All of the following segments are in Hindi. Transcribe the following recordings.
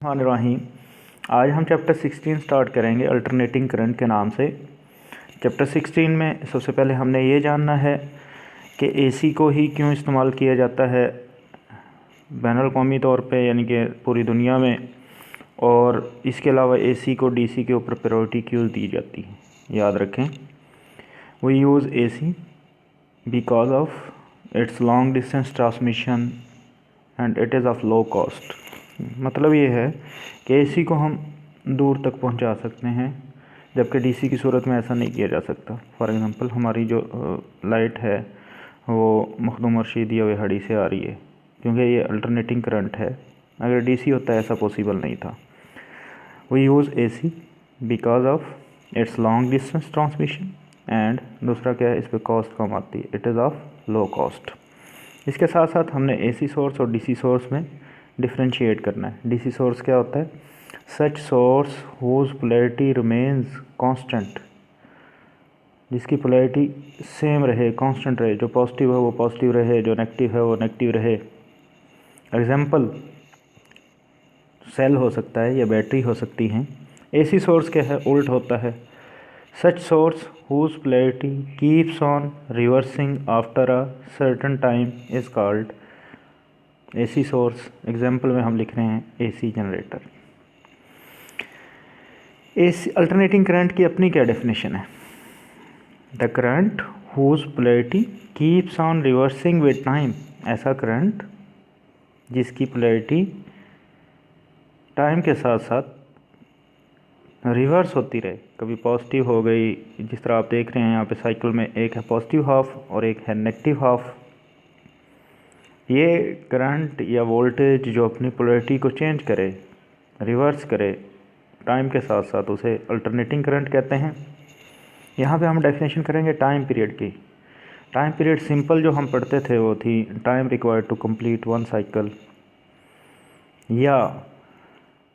रहीम। आज हम चैप्टर 16 स्टार्ट करेंगे अल्टरनेटिंग करंट के नाम से। चैप्टर 16 में सबसे पहले हमने ये जानना है कि एसी को ही क्यों इस्तेमाल किया जाता है बैनुल अक़वामी तौर पे, यानी कि पूरी दुनिया में, और इसके अलावा एसी को डीसी के ऊपर प्रायोरिटी क्यों दी जाती है। याद रखें, we use AC because of its long distance transmission and it is of low cost. मतलब ये है कि एसी को हम दूर तक पहुंचा सकते हैं, जबकि डीसी की सूरत में ऐसा नहीं किया जा सकता। फॉर एग्ज़ाम्पल, हमारी जो लाइट है वो मखदूम रशीद या वेहड़ी से आ रही है, क्योंकि ये अल्टरनेटिंग करंट है। अगर डीसी होता है ऐसा पॉसिबल नहीं था। We use AC because of its long distance transmission and दूसरा क्या है, इस पर कॉस्ट कम आती है, it is of low cost. इसके साथ साथ हमने एसी सोर्स और डीसी सोर्स में डिफ्रेंशिएट करना है। डीसी सोर्स क्या होता है? Such source whose polarity remains constant, जिसकी पोलैरिटी सेम रहे, कांस्टेंट रहे। जो पॉजिटिव है वो पॉजिटिव रहे, जो नेगेटिव है वो नेगेटिव रहे। एग्जांपल, सेल हो सकता है या बैटरी हो सकती हैं। एसी सोर्स क्या है? उल्ट होता है। Such source whose polarity keeps on reversing after a certain time is called AC source. Example में हम लिख रहे हैं AC generator. AC alternating current की अपनी क्या डेफिनेशन है? The current whose polarity keeps on reversing with time. ऐसा करंट जिसकी पोलैरिटी टाइम के साथ साथ रिवर्स होती रहे, कभी पॉजिटिव हो गई, जिस तरह आप देख रहे हैं यहाँ पे साइकिल में एक है पॉजिटिव हाफ और एक है नेगेटिव हाफ। ये करंट या वोल्टेज जो अपनी पोलैरिटी को चेंज करे, रिवर्स करे टाइम के साथ साथ, उसे अल्टरनेटिंग करंट कहते हैं। यहाँ पे हम डेफिनेशन करेंगे टाइम पीरियड की। टाइम पीरियड सिंपल जो हम पढ़ते थे वो थी time required to complete one cycle, या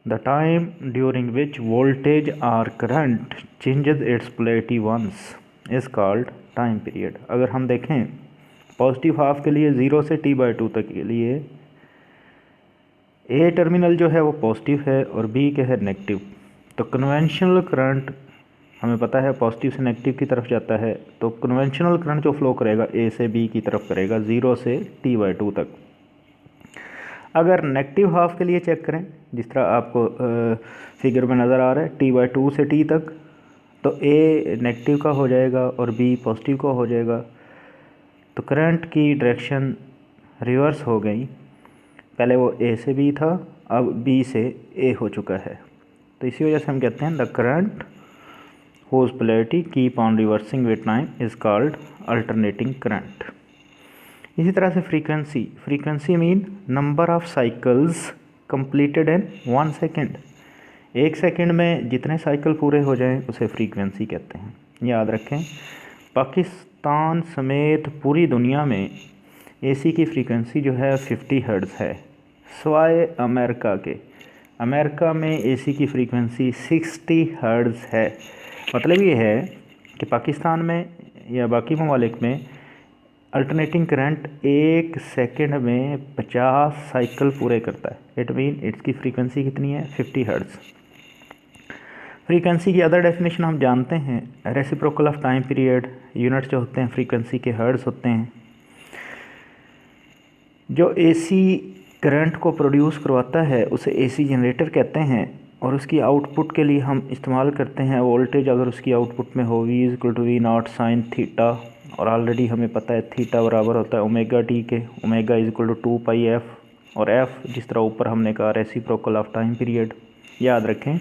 the time during which voltage or current changes its polarity once is called time period. अगर हम देखें पॉजिटिव हाफ के लिए 0 से T/2 तक के लिए ए टर्मिनल जो है वो पॉजिटिव है और बी के है नेगेटिव। तो कन्वेंशनल करंट हमें पता है पॉजिटिव से नेगेटिव की तरफ जाता है, तो कन्वेंशनल करंट जो फ्लो करेगा ए से बी की तरफ करेगा 0 से T/2 तक। अगर नेगेटिव हाफ के लिए चेक करें, जिस तरह आपको फिगर में नज़र आ रहा है T/2 से T तक, तो ए नेगेटिव का हो जाएगा और बी पॉजिटिव का हो जाएगा। तो करंट की डायरेक्शन रिवर्स हो गई, पहले वो ए से बी था, अब बी से ए हो चुका है। तो इसी वजह से हम कहते हैं the current whose polarity keep on reversing with time is called alternating current। इसी तरह से frequency mean number of cycles completed in 1 second. 1 second में जितने साइकिल पूरे हो जाएं उसे फ्रीक्वेंसी कहते हैं। याद रखें, पाकिस्तान समेत पूरी दुनिया में एसी की फ्रीक्वेंसी जो है 50 हर्ट्ज़ है, सिवाय अमेरिका के। अमेरिका में एसी की फ्रीक्वेंसी 60 हर्ट्ज़ है। मतलब ये है कि पाकिस्तान में या बाकी ममालिक में अल्टरनेटिंग करंट 1 सेकेंड में 50 साइकिल पूरे करता है। इट मीन इसकी फ्रीक्वेंसी कितनी है? 50 हर्ट्ज़। फ्रीक्वेंसी की अदर डेफिनेशन हम जानते हैं, reciprocal of time period. Unit जो होते हैं फ्रीक्वेंसी के हर्ट्ज़ होते हैं। जो एसी करंट को प्रोड्यूस करवाता है उसे एसी जनरेटर कहते हैं, और उसकी आउटपुट के लिए हम इस्तेमाल करते हैं वोल्टेज। अगर उसकी आउटपुट में हो V=V0 साइन थीटा, और ऑलरेडी हमें पता है थीटा बराबर होता है ओमेगा टी के। ओमेगा =2πf, और एफ जिस तरह ऊपर हमने कहा रेसिप्रोकल ऑफ टाइम पीरियड। याद रखें,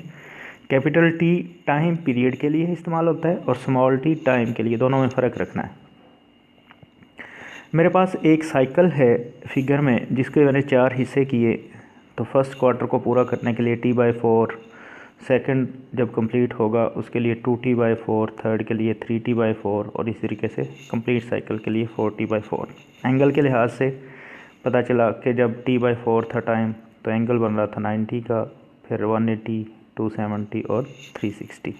कैपिटल टी टाइम पीरियड के लिए इस्तेमाल होता है और स्मॉल टी टाइम के लिए, दोनों में फ़र्क रखना है। मेरे पास एक साइकिल है फिगर में, जिसके मैंने 4 हिस्से किए। तो फर्स्ट क्वार्टर को पूरा करने के लिए T/4, सेकंड जब कंप्लीट होगा उसके लिए 2T/4, थर्ड के लिए 3T/4, और इस तरीके से कंप्लीट साइकिल के लिए 4T/4। एंगल के लिहाज से पता चला कि जब T/4 था टाइम, तो एंगल बन रहा था 90 का, फिर 180, 270 और 360।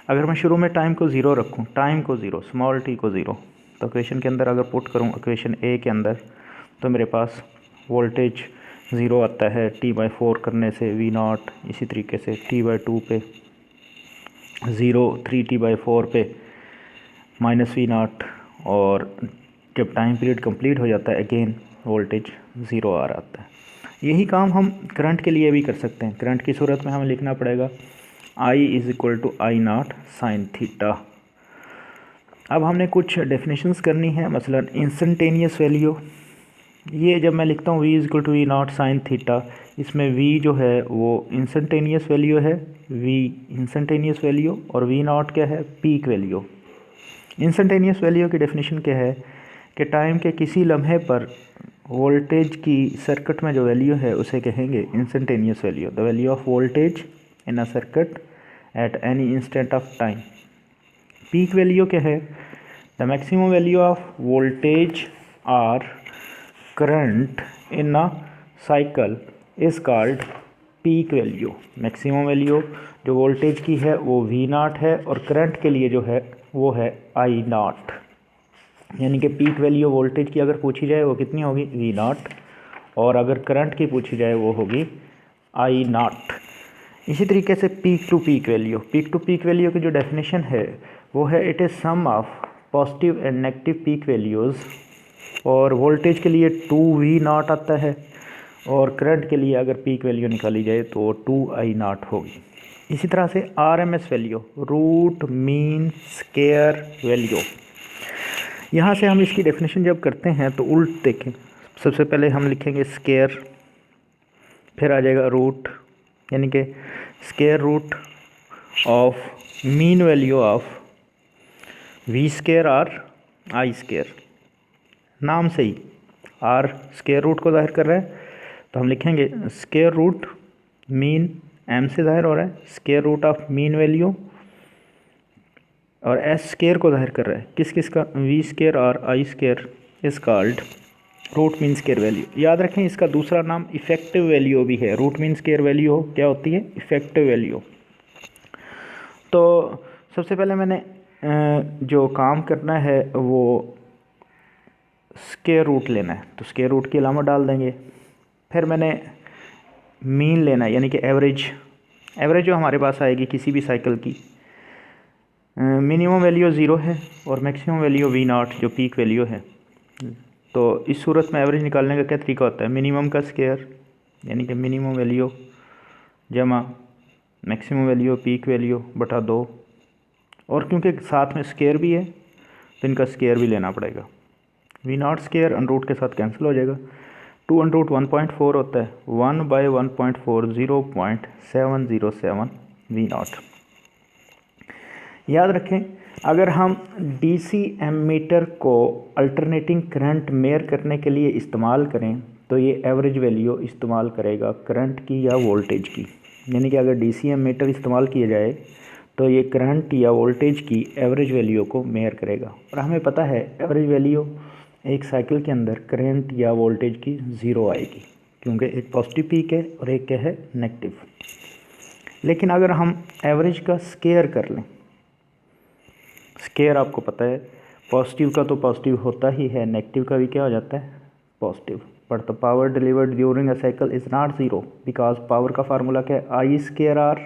अगर मैं शुरू में टाइम को 0 रखूँ, टाइम को 0, स्मॉल टी को 0, तो इक्वेशन के अंदर अगर पुट करूँ इक्वेशन ए के अंदर, तो मेरे पास वोल्टेज ज़ीरो आता है। T/4 करने से V0, इसी तरीके से T/2 पे 0, 3T/4 पे -V0, और जब टाइम पीरियड कंप्लीट हो जाता है अगेन वोल्टेज ज़ीरो आ रहा आता है। यही काम हम करंट के लिए भी कर सकते हैं। करंट की सूरत में हमें लिखना पड़ेगा I = I0 sin थीटा। अब हमने कुछ डेफिनेशंस करनी है, मसलन इंस्टेंटेनियस वैल्यू। ये जब मैं लिखता हूँ V = V0 sin थीटा, इसमें V जो है वो इंस्टेंटेनियस वैल्यू है, V इंस्टेंटेनियस वैल्यू, और V0 क्या है, पीक वैल्यू। इंस्टेंटेनियस वैल्यू की डेफिनेशन क्या है कि टाइम के किसी लम्हे पर वोल्टेज की सर्किट में जो वैल्यू है उसे कहेंगे instantaneous value. The value of voltage in a circuit at any instant of time. Peak value क्या है, the maximum value of voltage or current in a cycle is called peak value. Maximum value जो वोल्टेज की है वो V0 है, और करंट के लिए जो है वो है I0। यानी कि पीक वैल्यू वोल्टेज की अगर पूछी जाए वो कितनी होगी, V0, और अगर करंट की पूछी जाए वो होगी I0। इसी तरीके से peak to peak value. Peak to peak value की जो डेफिनेशन है वो है it is sum of positive and negative peak values, और वोल्टेज के लिए 2V0 आता है, और करंट के लिए अगर पीक वैल्यू निकाली जाए तो 2I0 होगी। इसी तरह से RMS value, root mean square value. यहाँ से हम इसकी डेफिनेशन जब करते हैं तो उल्ट देखें। सबसे पहले हम लिखेंगे स्क्वायर, फिर आ जाएगा रूट, यानी कि square root of mean value of V² और I²। नाम से ही R स्क्वायर रूट को ज़ाहिर कर रहा है, तो हम लिखेंगे स्क्वायर रूट मीन, M से ज़ाहिर हो रहा है, square root of mean value, और S² को ज़ाहिर कर रहा है किस किस का, V² और I² is called root mean square value. याद रखें इसका दूसरा नाम इफ़ेक्टिव वैल्यू भी है। रूट मीन स्क्वायर वैल्यू हो क्या होती है, इफ़ेक्टिव वैल्यू। तो सबसे पहले मैंने जो काम करना है वो स्क्वायर रूट लेना है, तो स्क्वायर रूट की अलामत डाल देंगे। फिर मैंने मीन लेना है, यानी कि एवरेज। एवरेज जो हमारे पास आएगी किसी भी साइकिल की, मिनिमम वैल्यू 0 है और मैक्सिमम वैल्यू V0 जो पीक वैल्यू है। तो इस सूरत में एवरेज निकालने का क्या तरीका होता है, मिनिमम का स्क्वायर, यानी कि मिनिमम वैल्यू जमा मैक्सिमम वैल्यू पीक वैल्यू बटा 2, और क्योंकि साथ में स्क्वायर भी है तो इनका स्क्वायर भी लेना पड़ेगा। V0 स्क्वायर अंडरूट के साथ कैंसिल हो जाएगा। 2 अंडरूट 1.4 होता है, 1/1.4 0.707 V0। याद रखें अगर हम DC एमीटर को अल्टरनेटिंग करंट मेयर करने के लिए इस्तेमाल करें तो ये एवरेज वैल्यू इस्तेमाल करेगा करंट की या वोल्टेज की। यानी कि अगर DC एमीटर इस्तेमाल किया जाए तो ये करंट या वोल्टेज की एवरेज वैल्यू को मेयर करेगा। और हमें पता है एवरेज वैल्यू एक साइकिल के अंदर करंट या वोल्टेज की 0 आएगी, क्योंकि एक पॉजिटिव पीक है और एक क्या है, नेगेटिव। लेकिन अगर हम एवरेज का स्क्वायर कर लें, स्क्वायर आपको पता है पॉजिटिव का तो पॉजिटिव होता ही है, नेगेटिव का भी क्या हो जाता है, positive. But the power delivered during a cycle is not zero, because power का फार्मूला क्या है, I²R,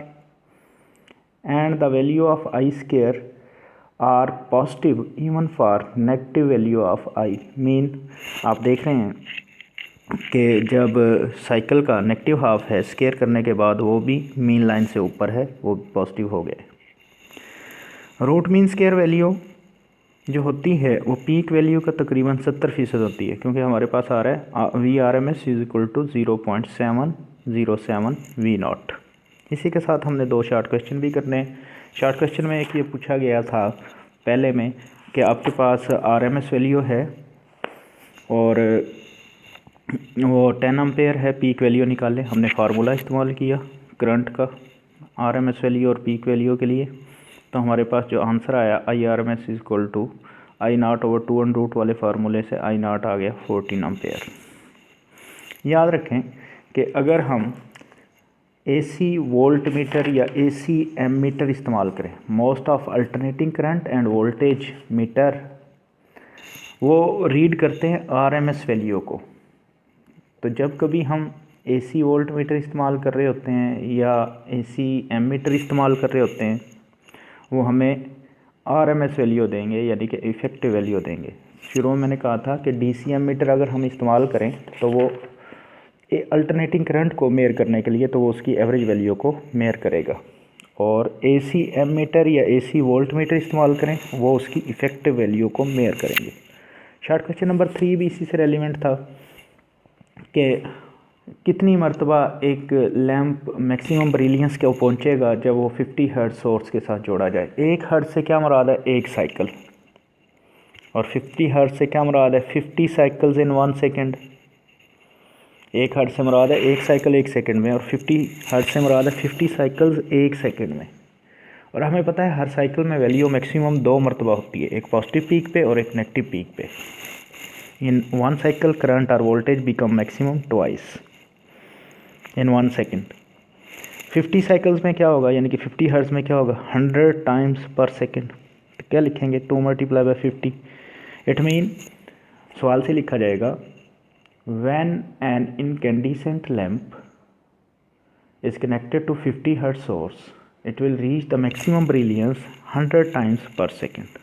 and the value of I² are positive even for negative value of I। Mean आप देख रहे हैं कि जब साइकिल का नेगेटिव हाफ है स्क्वायर करने के बाद वो भी मीन लाइन से ऊपर है, वो पॉजिटिव हो गया है। रूट मीन स्क्वायर वैल्यू जो होती है वो पीक वैल्यू का तकरीबन 70% होती है, क्योंकि हमारे पास आ रहा है VRMS = 0.707 V0। इसी के साथ हमने 2 शॉर्ट क्वेश्चन भी करने हैं। शॉर्ट क्वेश्चन में एक ये पूछा गया था पहले में कि आपके पास RMS वैल्यू है और वो 10 एम्पेयर है, पीक वैल्यू निकालें। हमने फार्मूला इस्तेमाल किया करंट का RMS वैल्यू और पीक वैल्यू के लिए, तो हमारे पास जो आंसर आया IRMS = I0/2 वाले फार्मूले से I0 आ गया 14 एम्पेयर। याद रखें कि अगर हम AC वोल्ट मीटर या AC एमीटर इस्तेमाल करें, most of alternating current and voltage meter वो रीड करते हैं RMS वैल्यू को। तो जब कभी हम AC वोल्ट मीटर इस्तेमाल कर रहे होते हैं या AC एमीटर इस्तेमाल कर रहे होते हैं, वो हमें RMS वैल्यू देंगे, यानी कि इफ़ेक्टिव वैल्यू देंगे। शुरू में मैंने कहा था कि DC एमीटर अगर हम इस्तेमाल करें तो वो अल्टरनेटिंग करंट को मेयर करने के लिए तो वो उसकी एवरेज वैल्यू को मेयर करेगा, और AC एमीटर या AC वोल्ट मीटर इस्तेमाल करें वो उसकी इफ़ेक्टिव वैल्यू को मेयर करेंगे। शॉर्ट क्वेश्चन नंबर 3 भी इसी से रेलिवेंट था कि कितनी मरतबा एक लैंप मैक्सिमम ब्रिलियंस के पहुंचेगा जब वो 50 हर्ट्ज सोर्स के साथ जोड़ा जाए। 1 हर्ट्ज से क्या मुराद है? एक साइकिल, और 50 हर्ट्ज से क्या मुराद है? 50 साइकिल्स इन 1 सेकेंड। 1 हर्ट्ज से मुराद है एक साइकिल 1 सेकेंड में, और 50 हर्ट्ज से मुराद है 50 साइकिल्स 1 सेकेंड में। और हमें पता है हर साइकिल में वैल्यू मैक्सिमम 2 मरतबा होती है, एक पॉजिटिव पीक पे और एक नेगेटिव पीक पे। इन 1 साइकिल करंट और voltage become maximum twice in 1 second. 50 cycles में क्या होगा, यानी कि 50 हर्ट्ज में क्या होगा? 100 टाइम्स पर सेकेंड। तो क्या लिखेंगे? 2 मल्टीप्लाई बाय 50। इट मीन सवाल से लिखा जाएगा when an incandescent lamp is connected to 50 hertz source, it will reach the maximum brilliance 100 times per second.